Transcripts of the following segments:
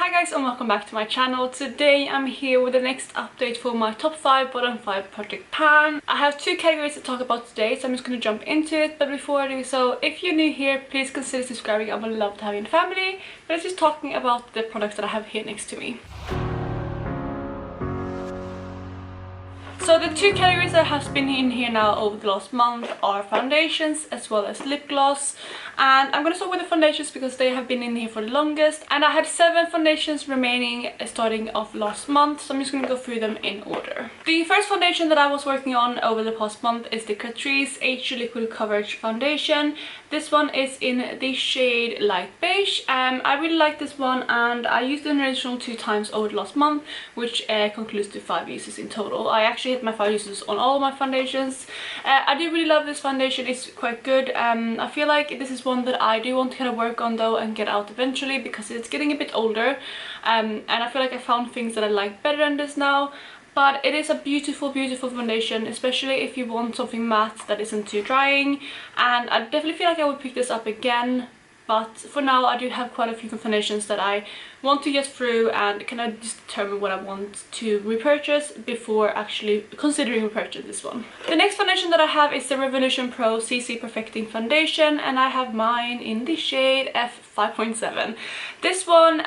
Hi guys and welcome back to my channel. Today I'm here with the next update for my top 5 bottom 5 project pan. I have two categories to talk about today, so I'm just going to jump into it. But before I do so, if you're new here, please consider subscribing. I would love to have you in the family. But let's just talking about the products that I have here next to me. So the two categories that has been in here now over the last month are foundations as well as lip gloss. And I'm going to start with the foundations because they have been in here for the longest. And I had 7 foundations remaining starting off last month, so I'm just going to go through them in order. The first foundation that I was working on over the past month is the Clarins H2 Liquid Coverage Foundation. This one is in the shade light beige. I really like this one and I used it an additional 2 times over the last month, which concludes to 5 uses in total. I actually hit my 5 uses on all of my foundations. I do really love this foundation. It's quite good. I feel like this is one that I do want to kind of work on though and get out eventually because it's getting a bit older, and I feel like I found things that I like better than this now. But it is a beautiful foundation, especially if you want something matte that isn't too drying, and I definitely feel like I would pick this up again. But for now I do have quite a few foundations that I want to get through and kind of just determine what I want to repurchase before actually considering repurchase this one. The next foundation that I have is the Revolution Pro CC Perfecting Foundation, and I have mine in the shade F5.7. This one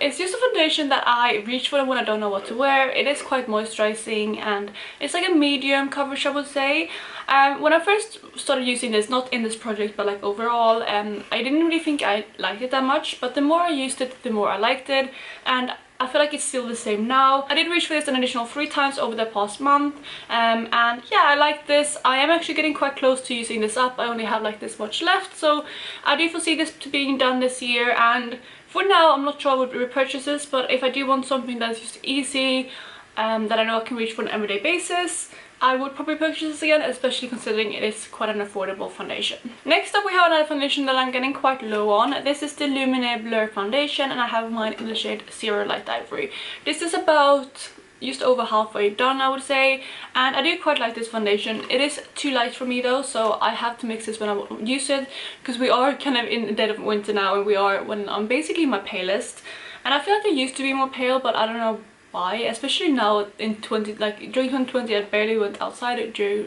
is just a foundation that I reach for when I don't know what to wear. It is quite moisturizing and it's like a medium coverage, I would say. When I first started using this, not in this project but like overall, I didn't really think I liked it that much, but the more I used it the more I liked it, and I feel like it's still the same now. I did reach for this an additional 3 times over the past month, and yeah, I like this. I am actually getting quite close to using this up. I only have like this much left, so I do foresee this to being done this year, and for now I'm not sure I would repurchase this, but if I do want something that's just easy, that I know I can reach for an everyday basis, I would probably purchase this again, especially considering it is quite an affordable foundation. Next up we have another foundation that I'm getting quite low on. This is the Lumina Blur Foundation, and I have mine in the shade Zero Light Ivory. This is about just over halfway done, I would say, and I do quite like this foundation. It is too light for me though, so I have to mix this when I use it, because we are kind of in the dead of winter now, and we are when I'm basically my palest. And I feel like I used to be more pale, but I don't know why, especially now in during 2020 I barely went outside,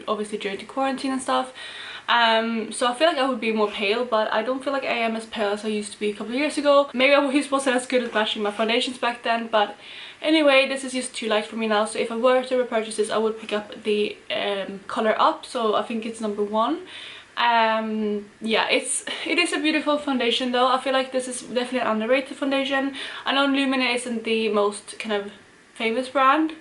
obviously during the quarantine and stuff. So I feel like I would be more pale, but I don't feel like I am as pale as I used to be a couple of years ago. Maybe I wasn't as good at matching my foundations back then, but anyway, this is just too light for me now. So if I were to repurchase this, I would pick up the color up, so I think it's number 1. Yeah, it is a beautiful foundation though. I feel like this is definitely an underrated foundation. I know Lumina isn't the most kind of famous brand,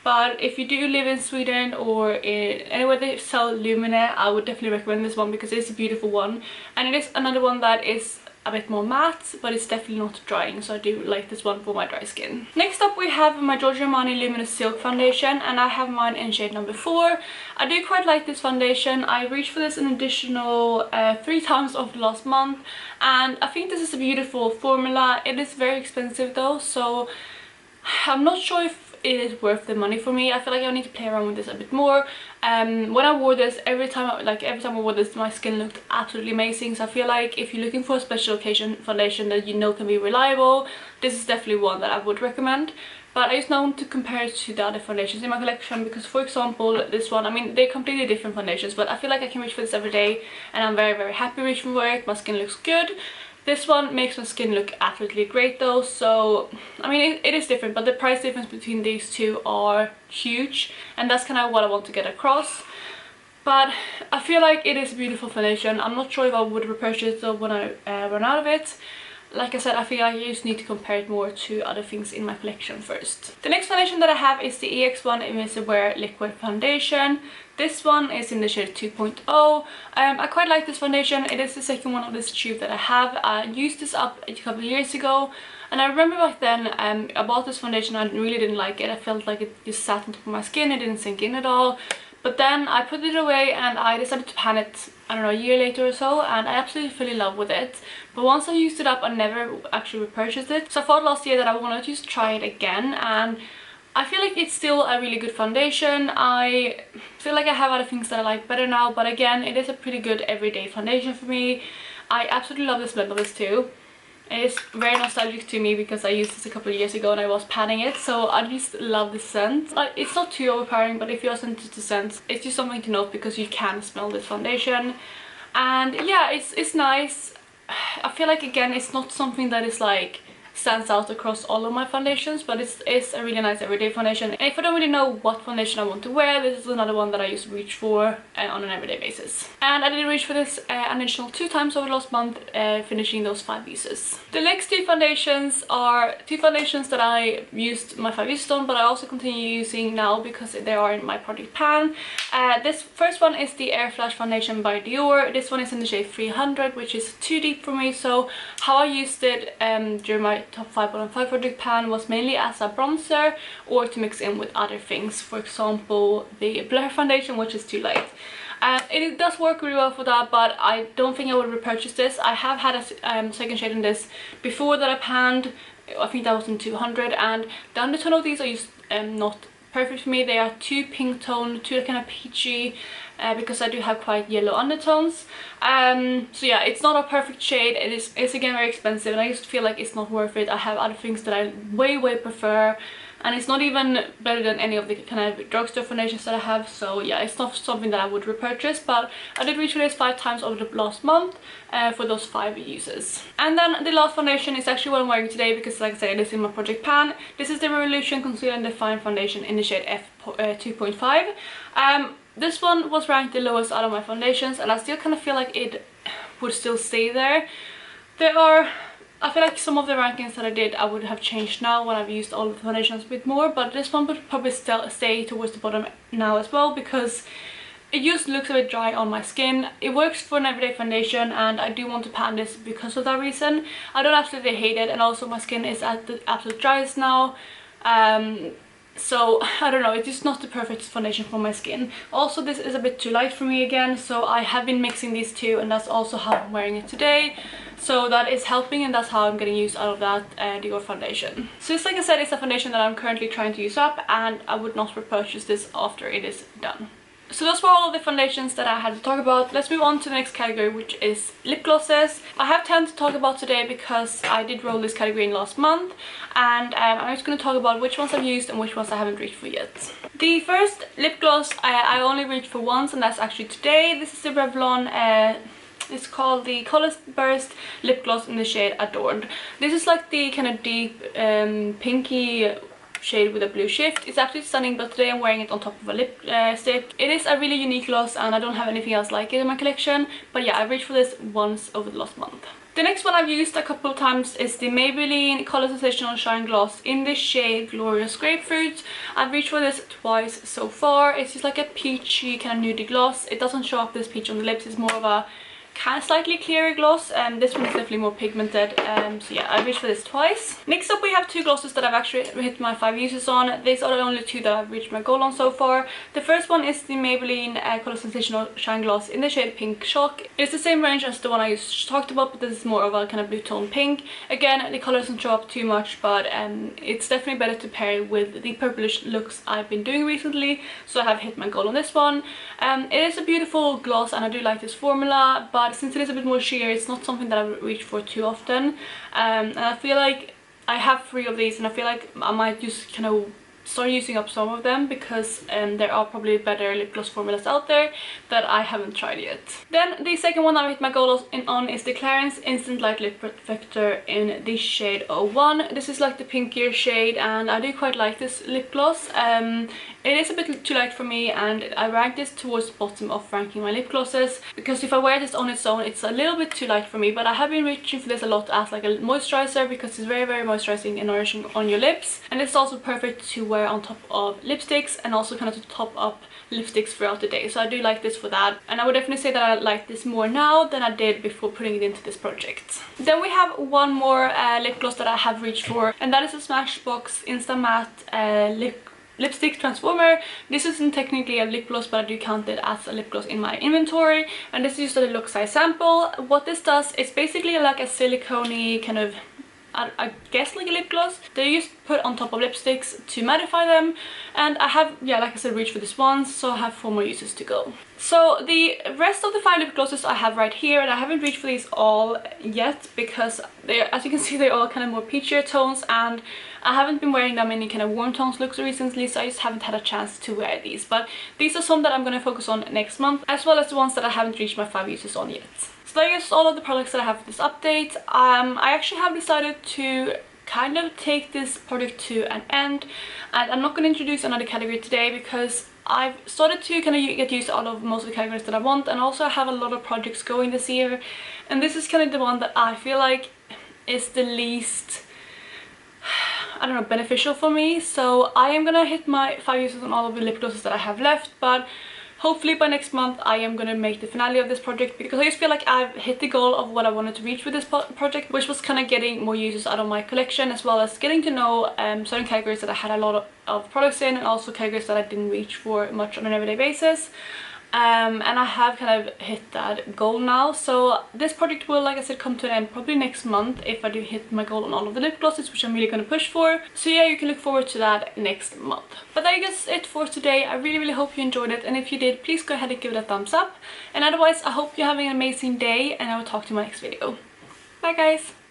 but if you do live in Sweden or in anywhere they sell Lumina, I would definitely recommend this one because it's a beautiful one, and it is another one that is a bit more matte, but it's definitely not drying, so I do like this one for my dry skin. Next up we have my Giorgio Armani Luminous Silk Foundation, and I have mine in shade number 4. I do quite like this foundation. I reached for this an additional 3 times over the last month, and I think this is a beautiful formula. It is very expensive though, so I'm not sure if it is worth the money for me. I feel like I need to play around with this a bit more. When I wore this, every time I wore this, my skin looked absolutely amazing. So I feel like if you're looking for a special occasion foundation that you know can be reliable, this is definitely one that I would recommend. But I just now want to compare it to the other foundations in my collection, because for example this one, I mean they're completely different foundations, but I feel like I can reach for this every day and I'm very happy reaching for it. My skin looks good. This one makes my skin look absolutely great though, so I mean it is different, but the price difference between these two are huge, and that's kind of what I want to get across. But I feel like it is a beautiful foundation. I'm not sure if I would repurchase it when I run out of it. Like I said, I feel like I just need to compare it more to other things in my collection first. The next foundation that I have is the EX1 Invisible Wear Liquid Foundation. This one is in the shade 2.0. I quite like this foundation. It is the second one of this tube that I have. I used this up a couple of years ago, and I remember back then I bought this foundation. I really didn't like it. I felt like it just sat on top of my skin. It didn't sink in at all. But then I put it away and I decided to pan it, I don't know, a year later or so, and I absolutely fell in love with it. But once I used it up, I never actually repurchased it. So I thought last year that I wanted to just try it again, and I feel like it's still a really good foundation. I feel like I have other things that I like better now, but again, it is a pretty good everyday foundation for me. I absolutely love the smell of this too. It's very nostalgic to me because I used this a couple of years ago and I was panning it, so I just love the scent. It's not too overpowering, but if you're sensitive to scents, it's just something to note because you can smell this foundation. And yeah, it's nice. I feel like, again, it's not something that is like stands out across all of my foundations, but it's a really nice everyday foundation. And if I don't really know what foundation I want to wear, this is another one that I used to reach for on an everyday basis. And I did reach for this an additional 2 times over the last month, finishing those 5 uses. The next 2 foundations are 2 foundations that I used my 5 uses on, but I also continue using now because they are in my project pan. This first one is the Air Flash foundation by DIOR. This one is in the shade 300, which is too deep for me, so how I used it during my top 5.5 project pan was mainly as a bronzer or to mix in with other things. For example, the Blur foundation, which is too light. It does work really well for that, but I don't think I would repurchase this. I have had a second shade in this before that I panned. I think that was in 200, and the undertone of these are just not perfect for me. They are too pink tone, too kind of peachy, because I do have quite yellow undertones. So yeah, it's not a perfect shade. It's again very expensive, and I just feel like it's not worth it. I have other things that I way prefer, and it's not even better than any of the kind of drugstore foundations that I have. So yeah, it's not something that I would repurchase, but I did reach for this 5 times over the last month for those 5 uses. And then the last foundation is actually what I'm wearing today because, like I said, it is in my project pan. This is the Revolution Conceal and Define foundation in the shade F2.5. This one was ranked the lowest out of my foundations, and I still kind of feel like it would still stay there. I feel like some of the rankings that I did I would have changed now when I've used all the foundations a bit more, but this one would probably still stay towards the bottom now as well because it just looks a bit dry on my skin. It works for an everyday foundation, and I do want to pan this because of that reason. I don't absolutely hate it, and also my skin is at the absolute driest now. So I don't know, it's just not the perfect foundation for my skin. Also, this is a bit too light for me again, so I have been mixing these two, and that's also how I'm wearing it today. So that is helping, and that's how I'm getting use out of that DIOR foundation. So it's, like I said, it's a foundation that I'm currently trying to use up, and I would not repurchase this after it is done. So those were all of the foundations that I had to talk about. Let's move on to the next category, which is lip glosses. I have 10 to talk about today because I did roll this category in last month, and I'm just going to talk about which ones I've used and which ones I haven't reached for yet. The first lip gloss I only reached for once, and that's actually today. This is the Revlon, it's called the Color Burst Lip Gloss in the shade Adorned. This is like the kind of deep pinky shade with a blue shift. It's absolutely stunning, but today I'm wearing it on top of a lip stick. It is a really unique gloss, and I don't have anything else like it in my collection, but yeah, I reached for this once over the last month. The next one I've used a couple of times is the Maybelline Color Sensational Shine Gloss in the shade Glorious Grapefruit. I've reached for this twice so far. It's just like a peachy kind of nudie gloss. It doesn't show up this peach on the lips, it's more of a kind of slightly clearer gloss, and this one is definitely more pigmented. So yeah, I reached for this twice. Next up, we have 2 glosses that I've actually hit my 5 uses on. These are the only 2 that I've reached my goal on so far. The first one is the Maybelline Color Sensational Shine Gloss in the shade Pink Shock. It's the same range as the one I just talked about, but this is more of a kind of blue tone pink. Again, the color doesn't show up too much, but it's definitely better to pair with the purplish looks I've been doing recently, so I have hit my goal on this one. It is a beautiful gloss, and I do like this formula, but since it is a bit more sheer, it's not something that I reach for too often. And I feel like I have 3 of these, and I feel like I might just kind of start using up some of them because there are probably better lip gloss formulas out there that I haven't tried yet. Then the second one I hit my goal on is the Clarins Instant Light Lip Prefector in the shade 01. This is like the pinkier shade, and I do quite like this lip gloss. It is a bit too light for me, and I rank this towards the bottom of ranking my lip glosses because if I wear this on its own, it's a little bit too light for me, but I have been reaching for this a lot as like a moisturizer because it's very moisturizing and nourishing on your lips, and it's also perfect to wear on top of lipsticks and also kind of to top up lipsticks throughout the day. So I do like this for that, and I would definitely say that I like this more now than I did before putting it into this project. Then we have one more lip gloss that I have reached for, and that is a Smashbox Insta Matte Lipstick Transformer. This isn't technically a lip gloss, but I do count it as a lip gloss in my inventory, and this is just a look size sample. What this does is basically like a silicone-y kind of I guess like a lip gloss. They just put on top of lipsticks to mattify them, and I have, yeah, like I said, reached for this once, so I have 4 more uses to go. So the rest of the 5 lip glosses I have right here, and I haven't reached for these all yet because they're, as you can see, they're all kind of more peachier tones, and I haven't been wearing them in any kind of warm tones looks recently, so I just haven't had a chance to wear these. But these are some that I'm going to focus on next month, as well as the ones that I haven't reached my 5 uses on yet. So that is all of the products that I have for this update. I actually have decided to kind of take this project to an end, and I'm not going to introduce another category today because I've started to kind of get used to all of most of the categories that I want, and also I have a lot of projects going this year, and this is kind of the one that I feel like is the least, I don't know, beneficial for me. So I am gonna hit my 5 uses on all of the lip glosses that I have left, but hopefully by next month I am gonna make the finale of this project, because I just feel like I've hit the goal of what I wanted to reach with this project, which was kind of getting more uses out of my collection, as well as getting to know certain categories that I had a lot of products in, and also categories that I didn't reach for much on an everyday basis. And I have kind of hit that goal now, so this project will, like I said, come to an end probably next month if I do hit my goal on all of the lip glosses, which I'm really going to push for. So yeah, you can look forward to that next month. But that is it for today. I really hope you enjoyed it, and if you did, please go ahead and give it a thumbs up, and otherwise I hope you're having an amazing day, and I will talk to you in my next video. Bye guys!